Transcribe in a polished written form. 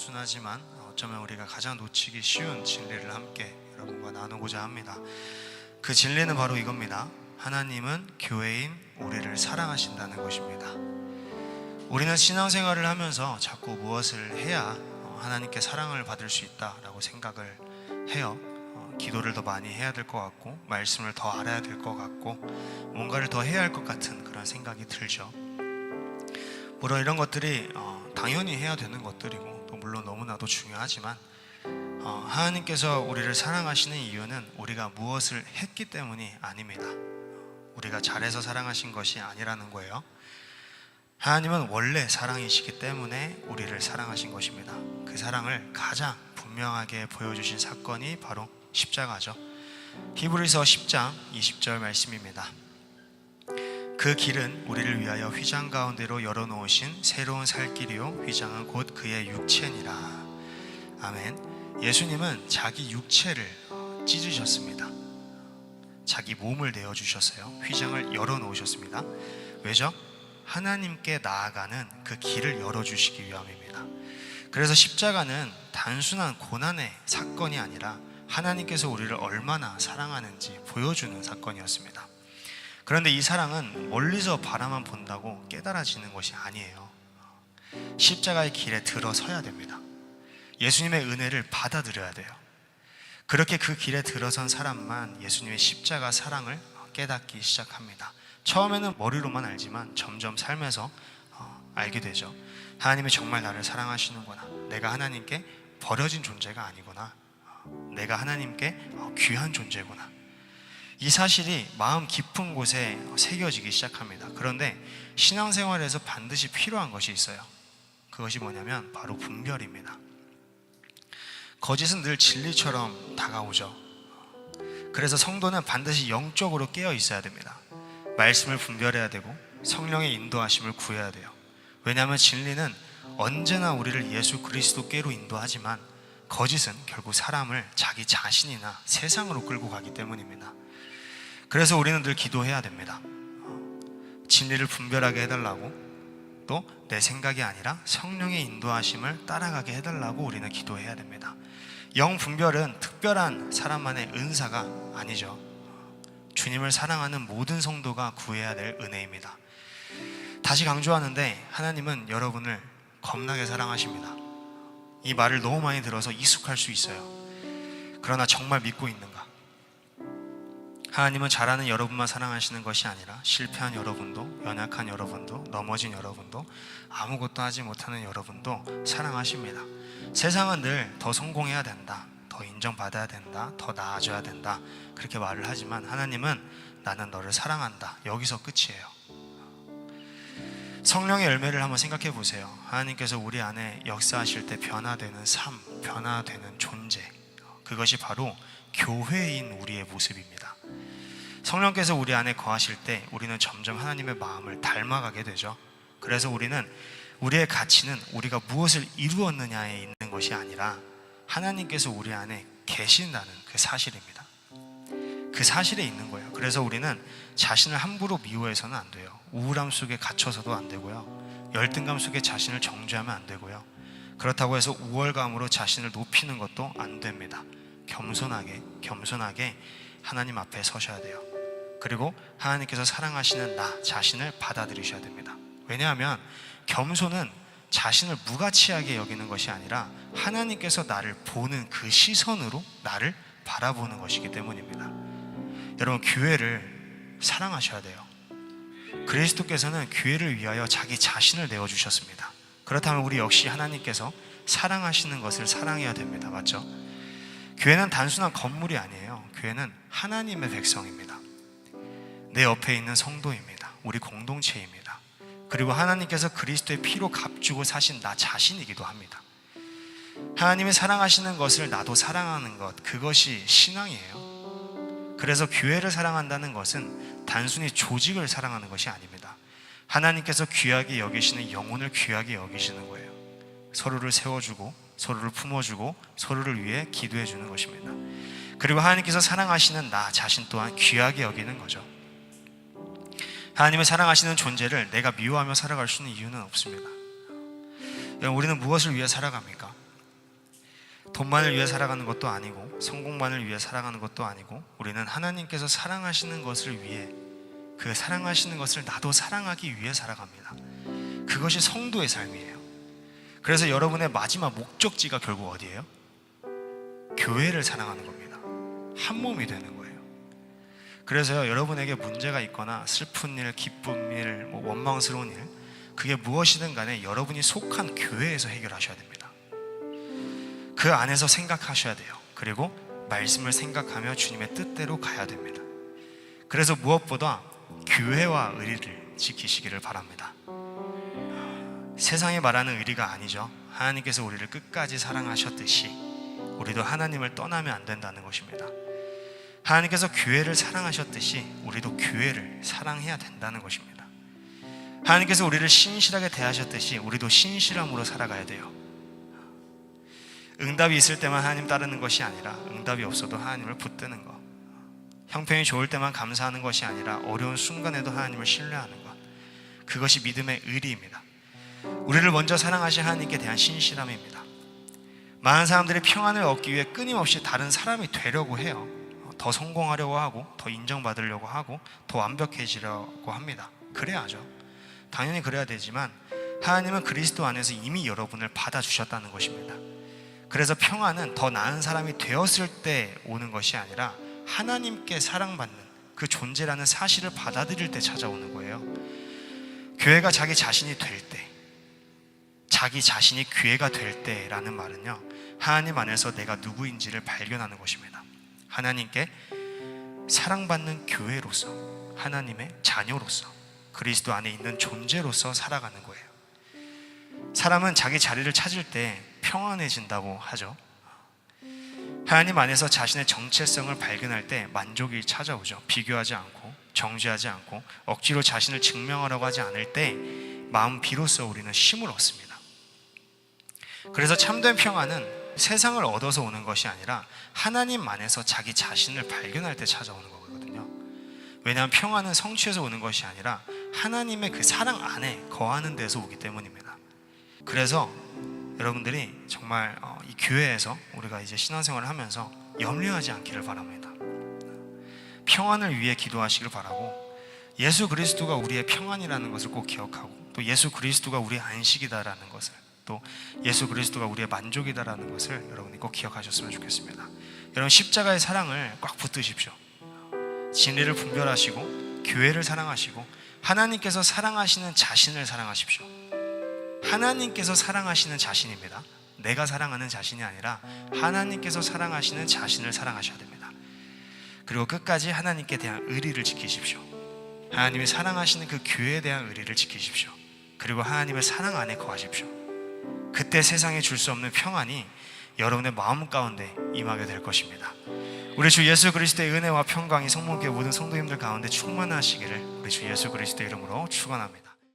단순하지만 어쩌면 우리가 가장 놓치기 쉬운 진리를 함께 여러분과 나누고자 합니다. 그 진리는 바로 이겁니다. 하나님은 교회인 우리를 사랑하신다는 것입니다. 우리는 신앙생활을 하면서 자꾸 무엇을 해야 하나님께 사랑을 받을 수 있다라고 생각을 해요. 기도를 더 많이 해야 될 것 같고, 말씀을 더 알아야 될 것 같고, 뭔가를 더 해야 할 것 같은 그런 생각이 들죠. 물론 이런 것들이 당연히 해야 되는 것들이고, 또 물론 너무나도 중요하지만 하나님께서 우리를 사랑하시는 이유는 우리가 무엇을 했기 때문이 아닙니다. 우리가 잘해서 사랑하신 것이 아니라는 거예요. 하나님은 원래 사랑이시기 때문에 우리를 사랑하신 것입니다. 그 사랑을 가장 분명하게 보여주신 사건이 바로 십자가죠. 히브리서 10장 20절 말씀입니다. 그 길은 우리를 위하여 휘장 가운데로 열어놓으신 새로운 살 길이요, 휘장은 곧 그의 육체니라. 아멘. 예수님은 자기 육체를 찢으셨습니다. 자기 몸을 내어주셨어요. 휘장을 열어놓으셨습니다. 왜죠? 하나님께 나아가는 그 길을 열어주시기 위함입니다. 그래서 십자가는 단순한 고난의 사건이 아니라 하나님께서 우리를 얼마나 사랑하는지 보여주는 사건이었습니다. 그런데 이 사랑은 멀리서 바라만 본다고 깨달아지는 것이 아니에요. 십자가의 길에 들어서야 됩니다. 예수님의 은혜를 받아들여야 돼요. 그렇게 그 길에 들어선 사람만 예수님의 십자가 사랑을 깨닫기 시작합니다. 처음에는 머리로만 알지만 점점 삶에서 알게 되죠. 하나님이 정말 나를 사랑하시는구나. 내가 하나님께 버려진 존재가 아니구나. 내가 하나님께 귀한 존재구나. 이 사실이 마음 깊은 곳에 새겨지기 시작합니다. 그런데 신앙생활에서 반드시 필요한 것이 있어요. 그것이 뭐냐면 바로 분별입니다. 거짓은 늘 진리처럼 다가오죠. 그래서 성도는 반드시 영적으로 깨어 있어야 됩니다. 말씀을 분별해야 되고 성령의 인도하심을 구해야 돼요. 왜냐하면 진리는 언제나 우리를 예수 그리스도께로 인도하지만 거짓은 결국 사람을 자기 자신이나 세상으로 끌고 가기 때문입니다. 그래서 우리는 늘 기도해야 됩니다. 진리를 분별하게 해달라고, 또 내 생각이 아니라 성령의 인도하심을 따라가게 해달라고 우리는 기도해야 됩니다. 영 분별은 특별한 사람만의 은사가 아니죠. 주님을 사랑하는 모든 성도가 구해야 될 은혜입니다. 다시 강조하는데 하나님은 여러분을 겁나게 사랑하십니다. 이 말을 너무 많이 들어서 익숙할 수 있어요. 그러나 정말 믿고 있는가? 하나님은 잘하는 여러분만 사랑하시는 것이 아니라 실패한 여러분도, 연약한 여러분도, 넘어진 여러분도, 아무것도 하지 못하는 여러분도 사랑하십니다. 세상은 늘 더 성공해야 된다, 더 인정받아야 된다, 더 나아져야 된다, 그렇게 말을 하지만 하나님은 나는 너를 사랑한다, 여기서 끝이에요. 성령의 열매를 한번 생각해 보세요. 하나님께서 우리 안에 역사하실 때 변화되는 삶, 변화되는 존재, 그것이 바로 교회인 우리의 모습입니다. 성령께서 우리 안에 거하실 때 우리는 점점 하나님의 마음을 닮아가게 되죠. 그래서 우리는 우리의 가치는 우리가 무엇을 이루었느냐에 있는 것이 아니라 하나님께서 우리 안에 계신다는 그 사실입니다. 그 사실에 있는 거예요. 그래서 우리는 자신을 함부로 미워해서는 안 돼요. 우울함 속에 갇혀서도 안 되고요. 열등감 속에 자신을 정죄하면 안 되고요. 그렇다고 해서 우월감으로 자신을 높이는 것도 안 됩니다. 겸손하게 하나님 앞에 서셔야 돼요. 그리고 하나님께서 사랑하시는 나 자신을 받아들이셔야 됩니다. 왜냐하면 겸손은 자신을 무가치하게 여기는 것이 아니라 하나님께서 나를 보는 그 시선으로 나를 바라보는 것이기 때문입니다. 여러분, 교회를 사랑하셔야 돼요. 그리스도께서는 교회를 위하여 자기 자신을 내어주셨습니다. 그렇다면 우리 역시 하나님께서 사랑하시는 것을 사랑해야 됩니다. 맞죠? 교회는 단순한 건물이 아니에요. 교회는 하나님의 백성입니다. 내 옆에 있는 성도입니다. 우리 공동체입니다. 그리고 하나님께서 그리스도의 피로 값주고 사신 나 자신이기도 합니다. 하나님이 사랑하시는 것을 나도 사랑하는 것, 그것이 신앙이에요. 그래서 교회를 사랑한다는 것은 단순히 조직을 사랑하는 것이 아닙니다. 하나님께서 귀하게 여기시는 영혼을 귀하게 여기시는 거예요. 서로를 세워주고 서로를 품어주고 서로를 위해 기도해 주는 것입니다. 그리고 하나님께서 사랑하시는 나 자신 또한 귀하게 여기는 거죠. 하나님을 사랑하시는 존재를 내가 미워하며 살아갈 수 있는 이유는 없습니다. 우리는 무엇을 위해 살아갑니까? 돈만을 위해 살아가는 것도 아니고 성공만을 위해 살아가는 것도 아니고 우리는 하나님께서 사랑하시는 것을 위해, 그 사랑하시는 것을 나도 사랑하기 위해 살아갑니다. 그것이 성도의 삶이에요. 그래서 여러분의 마지막 목적지가 결국 어디예요? 교회를 사랑하는 겁니다. 한 몸이 되는 거예요. 그래서요, 여러분에게 문제가 있거나 슬픈 일, 기쁜 일, 원망스러운 일, 그게 무엇이든 간에 여러분이 속한 교회에서 해결하셔야 됩니다. 그 안에서 생각하셔야 돼요. 그리고 말씀을 생각하며 주님의 뜻대로 가야 됩니다. 그래서 무엇보다 교회와 의리를 지키시기를 바랍니다. 세상이 말하는 의리가 아니죠. 하나님께서 우리를 끝까지 사랑하셨듯이 우리도 하나님을 떠나면 안 된다는 것입니다. 하나님께서 교회를 사랑하셨듯이 우리도 교회를 사랑해야 된다는 것입니다. 하나님께서 우리를 신실하게 대하셨듯이 우리도 신실함으로 살아가야 돼요. 응답이 있을 때만 하나님 따르는 것이 아니라 응답이 없어도 하나님을 붙드는 것, 형편이 좋을 때만 감사하는 것이 아니라 어려운 순간에도 하나님을 신뢰하는 것, 그것이 믿음의 의리입니다. 우리를 먼저 사랑하신 하나님께 대한 신실함입니다. 많은 사람들이 평안을 얻기 위해 끊임없이 다른 사람이 되려고 해요. 더 성공하려고 하고, 더 인정받으려고 하고, 더 완벽해지려고 합니다. 그래야죠. 당연히 그래야 되지만 하나님은 그리스도 안에서 이미 여러분을 받아주셨다는 것입니다. 그래서 평안은 더 나은 사람이 되었을 때 오는 것이 아니라 하나님께 사랑받는 그 존재라는 사실을 받아들일 때 찾아오는 거예요. 교회가 자기 자신이 될 때, 자기 자신이 교회가 될 때라는 말은요, 하나님 안에서 내가 누구인지를 발견하는 것입니다. 하나님께 사랑받는 교회로서, 하나님의 자녀로서, 그리스도 안에 있는 존재로서 살아가는 거예요. 사람은 자기 자리를 찾을 때 평안해진다고 하죠. 하나님 안에서 자신의 정체성을 발견할 때 만족이 찾아오죠. 비교하지 않고, 정죄하지 않고, 억지로 자신을 증명하려고 하지 않을 때 마음 비로소 우리는 쉼을 얻습니다. 그래서 참된 평안은 세상을 얻어서 오는 것이 아니라 하나님 안에서 자기 자신을 발견할 때 찾아오는 거거든요. 왜냐하면 평안은 성취에서 오는 것이 아니라 하나님의 그 사랑 안에 거하는 데서 오기 때문입니다. 그래서 여러분들이 정말 이 교회에서 우리가 이제 신앙생활을 하면서 염려하지 않기를 바랍니다. 평안을 위해 기도하시길 바라고, 예수 그리스도가 우리의 평안이라는 것을 꼭 기억하고, 또 예수 그리스도가 우리의 안식이다라는 것을, 또 예수 그리스도가 우리의 만족이다라는 것을 여러분이 꼭 기억하셨으면 좋겠습니다. 여러분, 십자가의 사랑을 꽉 붙드십시오. 진리를 분별하시고 교회를 사랑하시고 하나님께서 사랑하시는 자신을 사랑하십시오. 하나님께서 사랑하시는 자신입니다. 내가 사랑하는 자신이 아니라 하나님께서 사랑하시는 자신을 사랑하셔야 됩니다. 그리고 끝까지 하나님께 대한 의리를 지키십시오. 하나님이 사랑하시는 그 교회에 대한 의리를 지키십시오. 그리고 하나님의 사랑 안에 거하십시오. 그때 세상에 줄 수 없는 평안이 여러분의 마음 가운데 임하게 될 것입니다. 우리 주 예수 그리스도의 은혜와 평강이 성목교회 모든 성도님들 가운데 충만하시기를 우리 주 예수 그리스도의 이름으로 축원합니다.